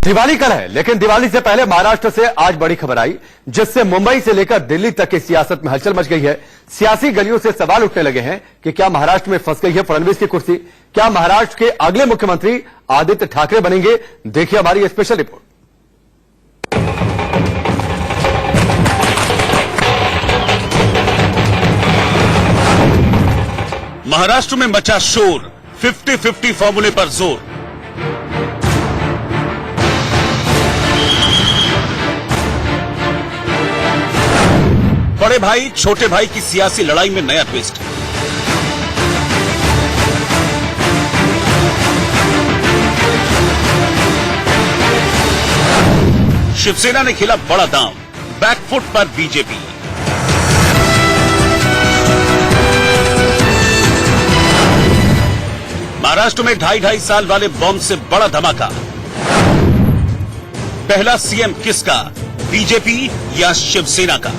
दिवाली कल है, लेकिन दिवाली से पहले महाराष्ट्र से आज बड़ी खबर आई, जिससे मुंबई से लेकर दिल्ली तक की सियासत में हलचल मच गई है। सियासी गलियों से सवाल उठने लगे हैं कि क्या महाराष्ट्र में फंस गई है फडणवीस की कुर्सी? क्या महाराष्ट्र के अगले मुख्यमंत्री आदित्य ठाकरे बनेंगे? देखिए हमारी ये स्पेशल रिपोर्ट। महाराष्ट्र में मचा शोर, 50-50 फॉर्मूले पर जोर। बड़े भाई छोटे भाई की सियासी लड़ाई में नया ट्विस्ट। शिवसेना ने खेला बड़ा दांव, बैकफुट पर बीजेपी। महाराष्ट्र में 2.5 साल वाले बॉम्ब से बड़ा धमाका। पहला सीएम किसका, बीजेपी या शिवसेना का?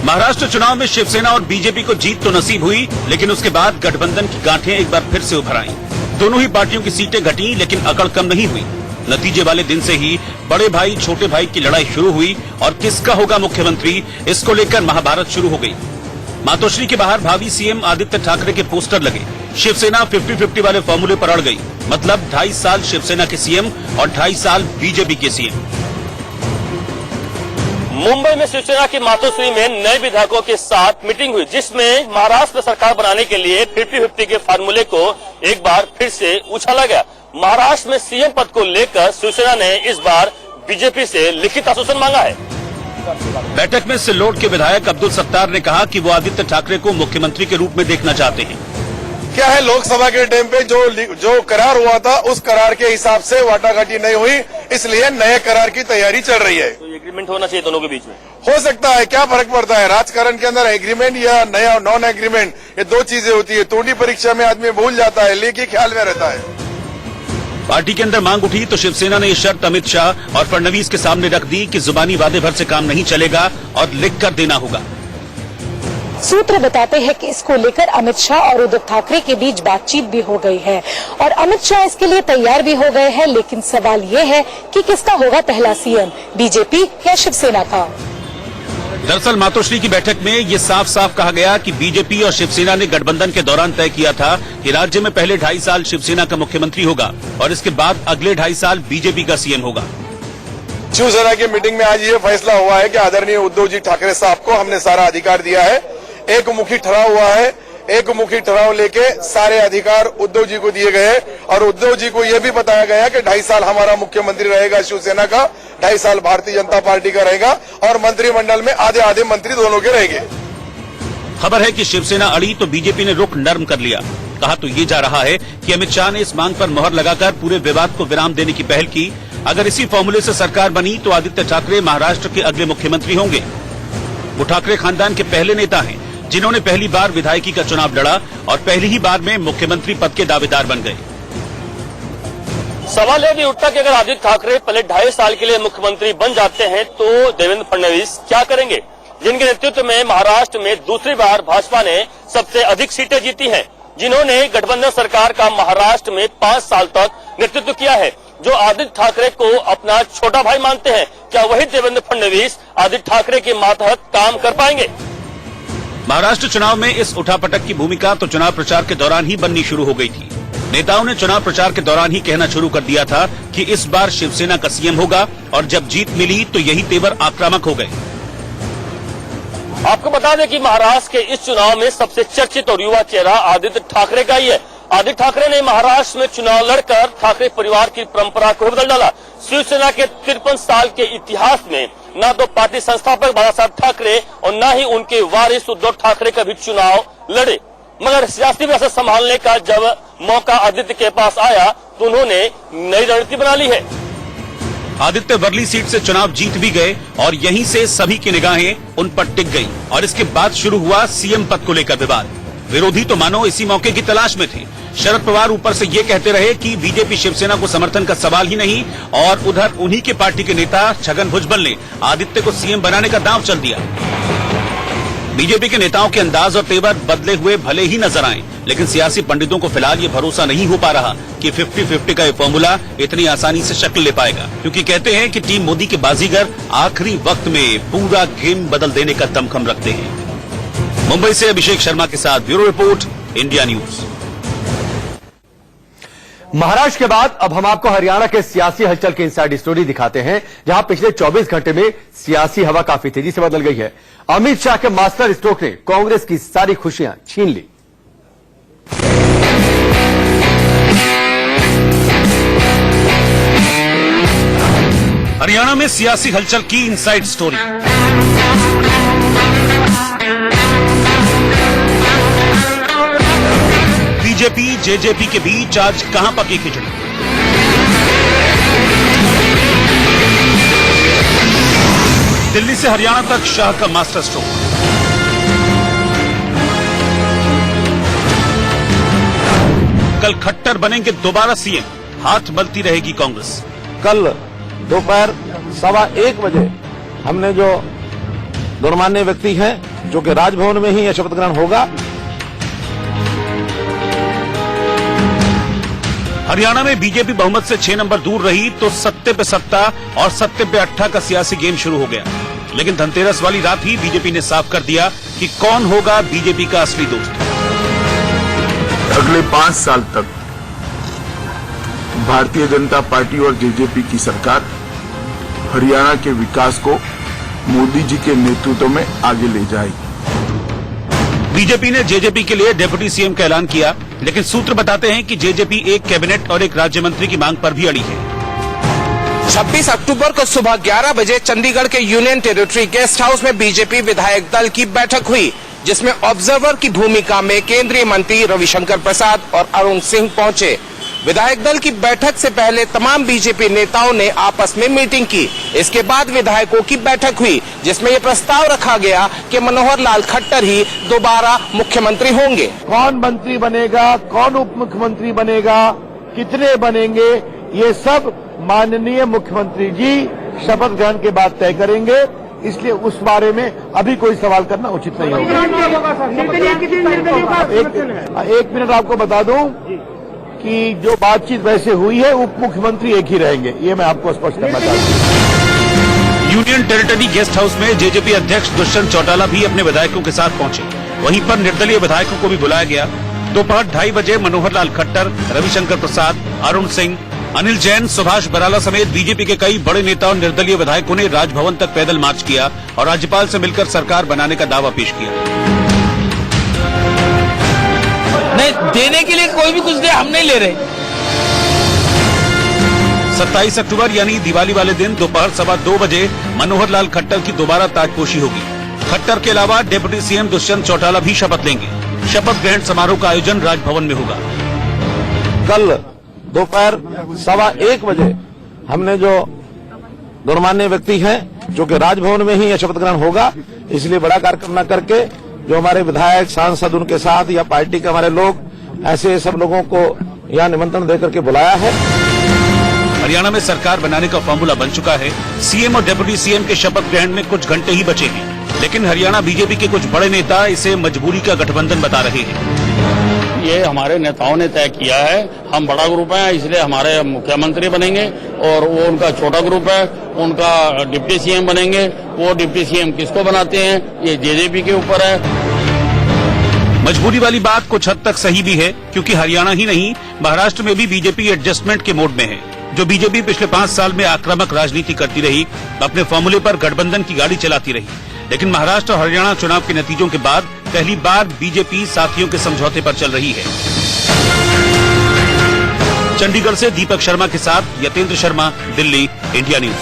महाराष्ट्र चुनाव में शिवसेना और बीजेपी को जीत तो नसीब हुई, लेकिन उसके बाद गठबंधन की गांठें एक बार फिर से उभर आईं। दोनों ही पार्टियों की सीटें घटी, लेकिन अकड़ कम नहीं हुई। नतीजे वाले दिन से ही बड़े भाई छोटे भाई की लड़ाई शुरू हुई और किसका होगा मुख्यमंत्री, इसको लेकर महाभारत शुरू हो गई। मातोश्री के बाहर भावी सीएम आदित्य ठाकरे के पोस्टर लगे। शिवसेना 50-50 वाले फॉर्मूले पर अड़ गई, मतलब 2.5 साल शिवसेना के सीएम और 2.5 साल बीजेपी के सीएम। मुंबई में शिवसेना की मातोश्री में नए विधायकों के साथ मीटिंग हुई, जिसमें महाराष्ट्र सरकार बनाने के लिए 50-50 के फार्मूले को एक बार फिर से उछाला गया। महाराष्ट्र में सीएम पद को लेकर शिवसेना ने इस बार बीजेपी से लिखित आश्वासन मांगा है। बैठक में सिल्लोड के विधायक अब्दुल सत्तार ने कहा कि वो आदित्य ठाकरे को मुख्यमंत्री के रूप में देखना चाहते हैं। क्या है, लोकसभा के टाइम पे जो करार हुआ था उस करार के हिसाब से वाटाघाटी नहीं हुई, इसलिए नए करार की तैयारी चल रही है। तो एग्रीमेंट होना चाहिए दोनों के बीच में। हो सकता है, क्या फर्क पड़ता है राजकारण के अंदर, एग्रीमेंट या नया नॉन एग्रीमेंट, ये दो चीजें होती है। टूटी परीक्षा में आदमी भूल जाता है, लेकिन ख्याल में रहता है। पार्टी के अंदर मांग उठी तो शिवसेना ने ये शर्त अमित शाह और फडणवीस के सामने रख दी कि जुबानी वादे भर से काम नहीं चलेगा और लिख कर देना होगा। सूत्र बताते हैं कि इसको लेकर अमित शाह और उद्धव ठाकरे के बीच बातचीत भी हो गई है और अमित शाह इसके लिए तैयार भी हो गए हैं, लेकिन सवाल ये है कि किसका होगा पहला सीएम, बीजेपी या शिवसेना का? दरअसल मातोश्री की बैठक में ये साफ साफ कहा गया कि बीजेपी और शिवसेना ने गठबंधन के दौरान तय किया था कि राज्य में पहले 2.5 साल शिवसेना का मुख्यमंत्री होगा और इसके बाद अगले 2.5 साल बीजेपी का सीएम होगा। शिवसेना की मीटिंग में आज ये फैसला हुआ है कि आदरणीय उद्धव जी ठाकरे साहब को हमने सारा अधिकार दिया है। एक मुखी ठहराव हुआ है, एक मुखी ठहराव लेके सारे अधिकार उद्धव जी को दिए गए और उद्धव जी को यह भी बताया गया कि 2.5 साल हमारा मुख्यमंत्री रहेगा शिवसेना का, 2.5 साल भारतीय जनता पार्टी का रहेगा और मंत्रिमंडल में आधे मंत्री दोनों के रहेंगे। खबर है कि शिवसेना अड़ी तो बीजेपी ने रुख नर्म कर लिया। कहा तो ये जा रहा है कि अमित शाह ने इस मांग पर मोहर लगाकर पूरे विवाद को विराम देने की पहल की। अगर इसी फॉर्मूले से सरकार बनी तो आदित्य ठाकरे महाराष्ट्र के अगले मुख्यमंत्री होंगे। वो ठाकरे खानदान के पहले नेता हैं जिन्होंने पहली बार विधायकी का चुनाव लड़ा और पहली ही बार में मुख्यमंत्री पद के दावेदार बन गए। सवाल यह भी उठता कि अगर आदित्य ठाकरे पहले 2.5 साल के लिए मुख्यमंत्री बन जाते हैं तो देवेंद्र फडणवीस क्या करेंगे, जिनके नेतृत्व में महाराष्ट्र में दूसरी बार भाजपा ने सबसे अधिक सीटें जीती हैं, जिन्होंने गठबंधन सरकार का महाराष्ट्र में 5 साल तक नेतृत्व किया है, जो आदित्य ठाकरे को अपना छोटा भाई मानते हैं। क्या वही देवेंद्र फडणवीस आदित्य ठाकरे के मातहत काम कर पाएंगे? महाराष्ट्र चुनाव में इस उठापटक की भूमिका तो चुनाव प्रचार के दौरान ही बननी शुरू हो गई थी। नेताओं ने चुनाव प्रचार के दौरान ही कहना शुरू कर दिया था कि इस बार शिवसेना का सीएम होगा और जब जीत मिली तो यही तेवर आक्रामक हो गए। आपको बता दें कि महाराष्ट्र के इस चुनाव में सबसे चर्चित और युवा चेहरा आदित्य ठाकरे का ही है। आदित्य ठाकरे ने महाराष्ट्र में चुनाव लड़कर ठाकरे परिवार की परंपरा को बदल डाला। शिवसेना के 53 साल के इतिहास में न तो पार्टी संस्थापक बाला साहब ठाकरे और न ही उनके वारिस उद्धव ठाकरे कभी चुनाव लड़े, मगर सियासी व्यवस्था संभालने का जब मौका आदित्य के पास आया तो उन्होंने नई रणनीति बना ली है। आदित्य वर्ली सीट से चुनाव जीत भी गए और यहीं से सभी की निगाहें उन पर टिक गई और इसके बाद शुरू हुआ सीएम पद को लेकर विवाद। विरोधी तो मानो इसी मौके की तलाश में थे। शरद पवार ऊपर से ये कहते रहे कि बीजेपी शिवसेना को समर्थन का सवाल ही नहीं, और उधर उन्हीं के पार्टी के नेता छगन भुजबल ने आदित्य को सीएम बनाने का दांव चल दिया। बीजेपी के नेताओं के अंदाज और तेवर बदले हुए भले ही नजर आए, लेकिन सियासी पंडितों को फिलहाल ये भरोसा नहीं हो पा रहा कि 50-50 का ये फॉर्मूला इतनी आसानी से शक्ल ले पाएगा, क्योंकि कहते हैं कि टीम मोदी के बाजीगर आखिरी वक्त में पूरा गेम बदल देने का दमखम रखते हैं। मुंबई से अभिषेक शर्मा के साथ bureau report, India news. Maharashtra के बाद अब हम आपको हरियाणा के सियासी हलचल की इनसाइड स्टोरी दिखाते हैं, जहां पिछले 24 घंटे में सियासी हवा काफी तेजी से बदल गई है। अमित शाह के मास्टर स्ट्रोक ने कांग्रेस की सारी खुशियां छीन ली। हरियाणा में सियासी हलचल की इनसाइड स्टोरी। बीजेपी जेजेपी के बीच आज कहां पकी खिचड़ी। दिल्ली से हरियाणा तक शाह का मास्टर स्ट्रोक। कल खट्टर बनेंगे दोबारा सीएम, हाथ मलती रहेगी कांग्रेस। कल दोपहर 1:15 बजे हमने जो गणमान्य व्यक्ति हैं, जो कि राजभवन में ही यह शपथ ग्रहण होगा। हरियाणा में बीजेपी बहुमत से 6 नंबर दूर रही तो सत्ते पे सत्ता और सत्ते पे अट्ठा का सियासी गेम शुरू हो गया। लेकिन धनतेरस वाली रात ही बीजेपी ने साफ कर दिया कि कौन होगा बीजेपी का असली दोस्त। अगले 5 साल तक भारतीय जनता पार्टी और जेजेपी की सरकार हरियाणा के विकास को मोदी जी के नेतृत्व में आगे ले जाएगी। बीजेपी ने जेजेपी के लिए डिप्टी सीएम का ऐलान किया, लेकिन सूत्र बताते हैं कि जेजेपी एक कैबिनेट और एक राज्य मंत्री की मांग पर भी अड़ी है। 26 अक्टूबर को सुबह 11 बजे चंडीगढ़ के यूनियन टेरिटरी गेस्ट हाउस में बीजेपी विधायक दल की बैठक हुई, जिसमें ऑब्जर्वर की भूमिका में केंद्रीय मंत्री रविशंकर प्रसाद और अरुण सिंह पहुंचे। विधायक दल की बैठक से पहले तमाम बीजेपी नेताओं ने आपस में मीटिंग की। इसके बाद विधायकों की बैठक हुई, जिसमें यह प्रस्ताव रखा गया कि मनोहर लाल खट्टर ही दोबारा मुख्यमंत्री होंगे। कौन मंत्री बनेगा, कौन उप मुख्यमंत्री बनेगा, कितने बनेंगे, ये सब माननीय मुख्यमंत्री जी शपथ ग्रहण के बाद तय करेंगे। इसलिए उस बारे में अभी कोई सवाल करना उचित नहीं होगा। एक मिनट आपको बता दूं कि जो बातचीत वैसे हुई है, उप मुख्यमंत्री एक ही रहेंगे, ये मैं आपको स्पष्ट करना चाहता हूं। यूनियन टेरिटरी गेस्ट हाउस में जेजेपी अध्यक्ष दुष्यंत चौटाला भी अपने विधायकों के साथ पहुंचे। वहीं पर निर्दलीय विधायकों को भी बुलाया गया। दोपहर 2:30 बजे मनोहर लाल खट्टर, रविशंकर प्रसाद, अरुण सिंह, अनिल जैन, सुभाष बराला समेत बीजेपी के कई बड़े नेता और निर्दलीय विधायकों ने राजभवन तक पैदल मार्च किया और राज्यपाल से मिलकर सरकार बनाने का दावा पेश किया। नहीं देने के लिए कोई भी कुछ दे, हम नहीं ले रहे। 27 अक्टूबर यानी दिवाली वाले दिन दोपहर 2:15 बजे मनोहर लाल खट्टर की दोबारा ताजपोशी होगी। खट्टर के अलावा डिप्टी सीएम दुष्यंत चौटाला भी शपथ लेंगे। शपथ ग्रहण समारोह का आयोजन राजभवन में होगा। कल दोपहर 1:15 बजे हमने जो गणमान्य व्यक्ति हैं, जो कि राजभवन में ही यह शपथ ग्रहण होगा, इसलिए बड़ा कार्यक्रम न करके जो हमारे विधायक, सांसद, उनके साथ या पार्टी के हमारे लोग, ऐसे सब लोगों को यहां निमंत्रण देकर के बुलाया है। हरियाणा में सरकार बनाने का फॉर्मूला बन चुका है। सीएम और डिप्टी सीएम के शपथ ग्रहण में कुछ घंटे ही बचे हैं, लेकिन हरियाणा बीजेपी के कुछ बड़े नेता इसे मजबूरी का गठबंधन बता रहे हैं। ये हमारे नेताओं ने तय किया है, हम बड़ा ग्रुप है इसलिए हमारे मुख्यमंत्री बनेंगे, और वो उनका छोटा ग्रुप है, उनका डिप्टी सीएम बनेंगे। वो डिप्टी सीएम किसको बनाते हैं, ये जेजेपी के ऊपर है। मजबूरी वाली बात कुछ हद तक सही भी है, क्योंकि हरियाणा ही नहीं, महाराष्ट्र में भी बीजेपी एडजस्टमेंट के मोड में है। जो बीजेपी पिछले 5 साल में आक्रामक राजनीति करती रही, अपने फॉर्मूले पर गठबंधन की गाड़ी चलाती रही, लेकिन महाराष्ट्र और हरियाणा चुनाव के नतीजों के बाद पहली बार बीजेपी साथियों के समझौते पर चल रही है। चंडीगढ़ से दीपक शर्मा के साथ यतेंद्र शर्मा, दिल्ली, इंडिया न्यूज।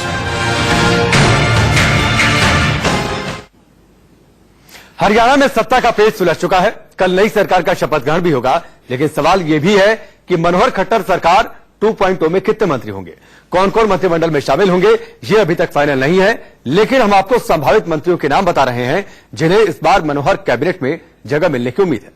हरियाणा में सत्ता का पेच सुलझ चुका है। कल नई सरकार का शपथ ग्रहण भी होगा, लेकिन सवाल यह भी है कि मनोहर खट्टर सरकार 2.0 में कितने मंत्री होंगे, कौन कौन मंत्रिमंडल में शामिल होंगे, ये अभी तक फाइनल नहीं है। लेकिन हम आपको संभावित मंत्रियों के नाम बता रहे हैं, जिन्हें इस बार मनोहर कैबिनेट में जगह मिलने की उम्मीद है।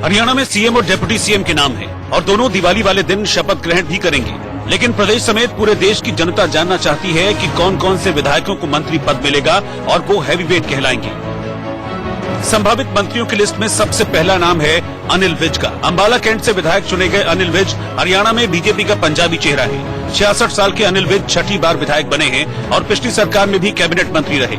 हरियाणा में सीएम और डिप्टी सीएम के नाम हैं और दोनों दिवाली वाले दिन शपथ ग्रहण भी करेंगे। लेकिन प्रदेश समेत पूरे देश की जनता जानना चाहती है कि कौन कौन से विधायकों को मंत्री पद मिलेगा और वो हैवीवेट कहलाएंगे। संभावित मंत्रियों की लिस्ट में सबसे पहला नाम है अनिल विज का। अंबाला कैंट से विधायक चुने गए अनिल विज हरियाणा में बीजेपी का पंजाबी चेहरा है। 66 साल के अनिल विज छठी बार विधायक बने हैं और पिछली सरकार में भी कैबिनेट मंत्री रहे।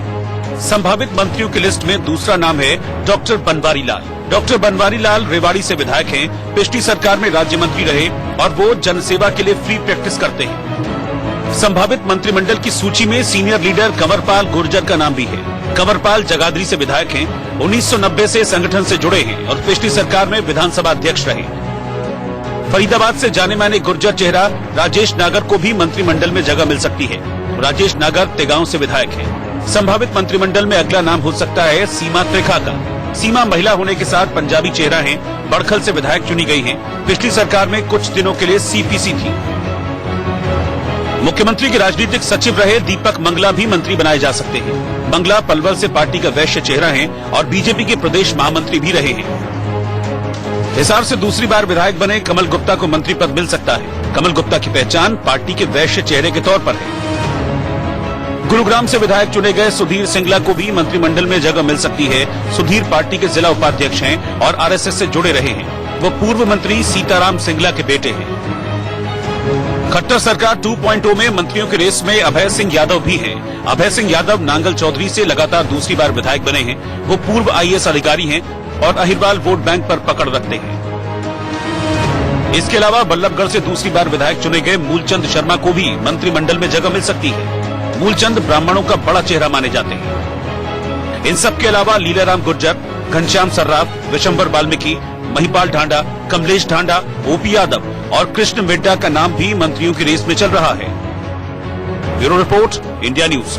संभावित मंत्रियों की लिस्ट में दूसरा नाम है डॉक्टर बनवारी लाल। डॉक्टर बनवारी लाल रेवाड़ी से विधायक हैं। पिछली सरकार में राज्य मंत्री रहे और वो जनसेवा के लिए फ्री प्रैक्टिस करते हैं। संभावित मंत्रिमंडल की सूची में सीनियर लीडर कंवरपाल गुर्जर का नाम भी है। कंवरपाल जगाधरी से विधायक हैं। 1990 से संगठन से जुड़े हैं और पिछली सरकार में विधानसभा अध्यक्ष रहे। फरीदाबाद से जाने माने गुर्जर चेहरा राजेश नागर को भी मंत्रिमंडल में जगह मिल सकती है। राजेश नागर तेगांव से विधायक हैं। संभावित मंत्रिमंडल में अगला नाम हो सकता है सीमा त्रिखा का। सीमा महिला होने के साथ पंजाबी चेहरा है। बड़खल से विधायक चुनी गई हैं। पिछली सरकार में कुछ दिनों के लिए सीपीसी थी। मुख्यमंत्री के राजनीतिक सचिव रहे दीपक मंगला भी मंत्री बनाए जा सकते हैं। मंगला पलवल से पार्टी का वैश्य चेहरा है और बीजेपी के प्रदेश महामंत्री भी रहे हैं। हिसार से दूसरी बार विधायक बने कमल गुप्ता को मंत्री पद मिल सकता है। कमल गुप्ता की पहचान पार्टी के वैश्य चेहरे के तौर पर है। गुरुग्राम से विधायक चुने गए सुधीर सिंगला को भी मंत्रिमंडल में जगह मिल सकती है। सुधीर पार्टी के जिला उपाध्यक्ष हैं और आरएसएस से जुड़े रहे हैं। वो पूर्व मंत्री सीताराम सिंगला के बेटे हैं। खट्टर सरकार 2.0 में मंत्रियों की रेस में अभय सिंह यादव भी हैं। अभय सिंह यादव नांगल चौधरी से लगातार दूसरी बार विधायक बने हैं। वो पूर्व आईएएस अधिकारी हैं और अहिरवाल वोट बैंक पर पकड़ रखते हैं। इसके अलावा बल्लभगढ़ से दूसरी बार विधायक चुने गए मूलचंद शर्मा को भी मंत्रिमंडल में जगह मिल सकती है। मूलचंद ब्राह्मणों का बड़ा चेहरा माने जाते हैं। इन सब के अलावा लीलाराम गुर्जर, घनश्याम सर्राफ, विशंबर वाल्मीकि, महिपाल ढांडा, कमलेश ढांडा, ओपी यादव और कृष्ण मिड्डा का नाम भी मंत्रियों की रेस में चल रहा है। Bureau report, India news.